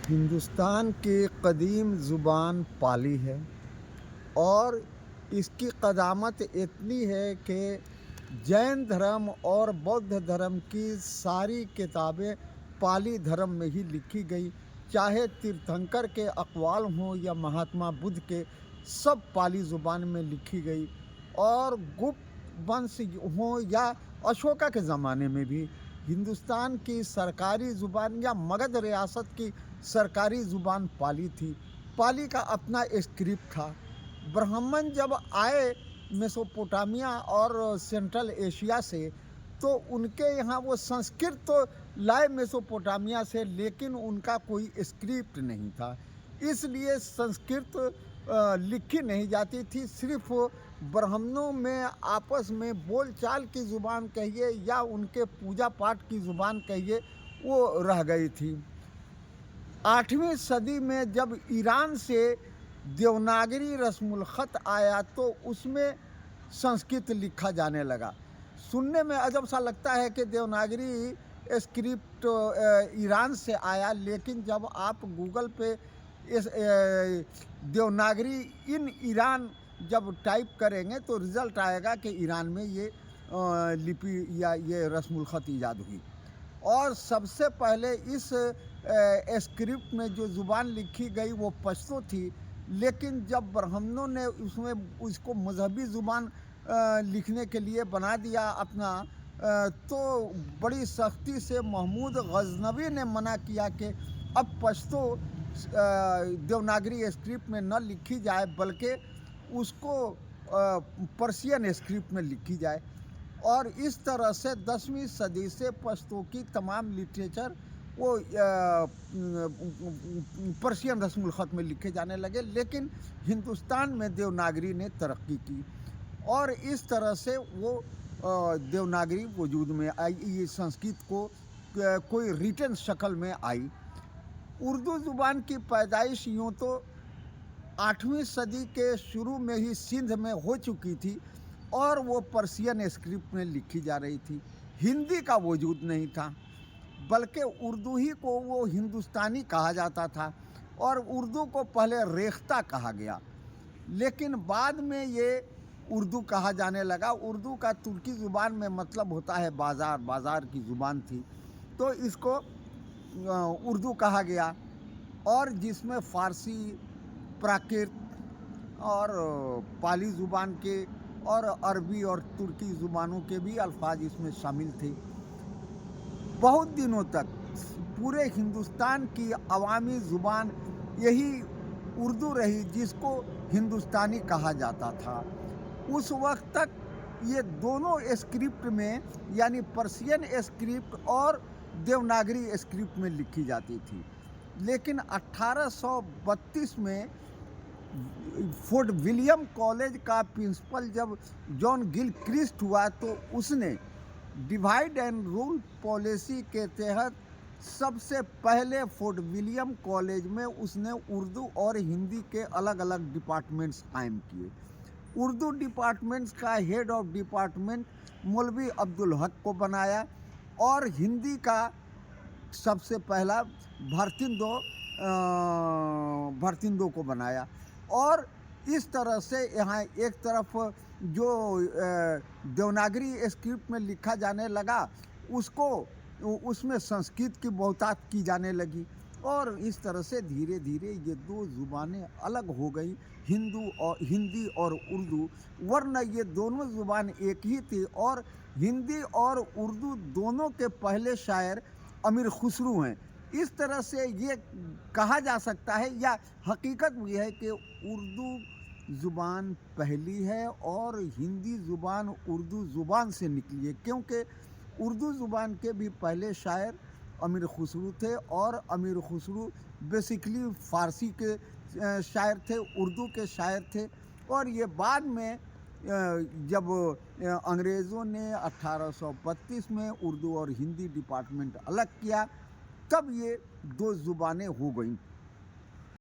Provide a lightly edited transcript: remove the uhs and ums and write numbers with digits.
हिंदुस्तान की कदीम ज़ुबान पाली है और इसकी क़दामत इतनी है कि जैन धर्म और बौद्ध धर्म की सारी किताबें पाली धर्म में ही लिखी गई। चाहे तीर्थंकर के अक़वाल हों या महात्मा बुद्ध के, सब पाली ज़ुबान में लिखी गई। और गुप्त वंश हों या अशोका के ज़माने में भी हिंदुस्तान की सरकारी ज़ुबान या मगध रियासत की सरकारी ज़ुबान पाली थी। पाली का अपना स्क्रिप्ट था। ब्राह्मण जब आए मेसोपोटामिया और सेंट्रल एशिया से, तो उनके यहाँ वो संस्कृत तो लाए मेसोपोटामिया से, लेकिन उनका कोई स्क्रिप्ट नहीं था। इसलिए संस्कृत लिखी नहीं जाती थी। सिर्फ ब्राह्मणों में आपस में बोलचाल की ज़ुबान कहिए या उनके पूजा पाठ की ज़ुबान कहिए, वो रह गई थी। 8वीं सदी में जब ईरान से देवनागरी रस्मुल ख़त आया, तो उसमें संस्कृत लिखा जाने लगा। सुनने में अजब सा लगता है कि देवनागरी स्क्रिप्ट ईरान से आया, लेकिन जब आप गूगल पे इस देवनागरी इन ईरान जब टाइप करेंगे, तो रिज़ल्ट आएगा कि ईरान में ये लिपि या ये रस्मुल ख़त ईजाद हुई। और सबसे पहले इस स्क्रिप्ट में जो ज़ुबान लिखी गई वो पश्तो थी, लेकिन जब ब्राह्मणों ने उसमें उसको मजहबी ज़ुबान लिखने के लिए बना दिया अपना, तो बड़ी सख्ती से महमूद गज़नवी ने मना किया कि अब पश्तो देवनागरी स्क्रिप्ट में न लिखी जाए, बल्कि उसको पर्शियन स्क्रिप्ट में लिखी जाए। और इस तरह से 10वीं सदी से पश्तो की तमाम लिटरेचर वो पर्शियन रस्मुल ख़त में लिखे जाने लगे। लेकिन हिंदुस्तान में देवनागरी ने तरक्की की और इस तरह से वो देवनागरी वजूद में आई। ये संस्कृत को कोई रिटन शक्ल में आई। उर्दू ज़ुबान की पैदाइश यूँ तो 8वीं सदी के शुरू में ही सिंध में हो चुकी थी और वो पर्शियन स्क्रिप्ट में लिखी जा रही थी। हिंदी का वजूद नहीं था, बल्कि उर्दू ही को वो हिंदुस्तानी कहा जाता था और उर्दू को पहले रेख्ता कहा गया, लेकिन बाद में ये उर्दू कहा जाने लगा। उर्दू का तुर्की ज़ुबान में मतलब होता है बाज़ार, बाज़ार की ज़ुबान थी, तो इसको उर्दू कहा गया। और जिसमें फ़ारसी, प्राकृत और पाली ज़ुबान के और अरबी और तुर्की ज़ुबानों के भी अल्फाज इसमें शामिल थे। बहुत दिनों तक पूरे हिंदुस्तान की अवामी ज़ुबान यही उर्दू रही, जिसको हिंदुस्तानी कहा जाता था। उस वक्त तक ये दोनों स्क्रिप्ट में, यानी पर्शियन स्क्रिप्ट और देवनागरी स्क्रिप्ट में लिखी जाती थी। लेकिन 1832 में फोर्ट विलियम कॉलेज का प्रिंसिपल जब जॉन गिलक्रिस्ट हुआ, तो उसने डिवाइड एंड रूल पॉलिसी के तहत सबसे पहले फोर्ट विलियम कॉलेज में उसने उर्दू और हिंदी के अलग अलग डिपार्टमेंट्स कायम किए। उर्दू डिपार्टमेंट्स का हेड ऑफ डिपार्टमेंट मौलवी अब्दुल हक को बनाया और हिंदी का सबसे पहला भरतिंदो को बनाया। और इस तरह से यहाँ एक तरफ जो देवनागरी स्क्रिप्ट में लिखा जाने लगा, उसको उसमें संस्कृत की बहुतात की जाने लगी और इस तरह से धीरे धीरे ये दो ज़ुबानें अलग हो गई, हिंदी और उर्दू। वरना ये दोनों ज़ुबान एक ही थी और हिंदी और उर्दू दोनों के पहले शायर अमीर खुसरो हैं। इस तरह से ये कहा जा सकता है, या हकीकत भी है, कि उर्दू ज़ुबान पहली है और हिंदी ज़ुबान उर्दू ज़ुबान से निकली है, क्योंकि उर्दू ज़ुबान के भी पहले शायर अमीर खुसरो थे और अमीर खुसरो बेसिकली फ़ारसी के शायर थे, उर्दू के शायर थे। और ये बाद में जब अंग्रेज़ों ने 1832 में उर्दू और हिंदी डिपार्टमेंट अलग किया, तब ये दो ज़ुबानें हो गईं।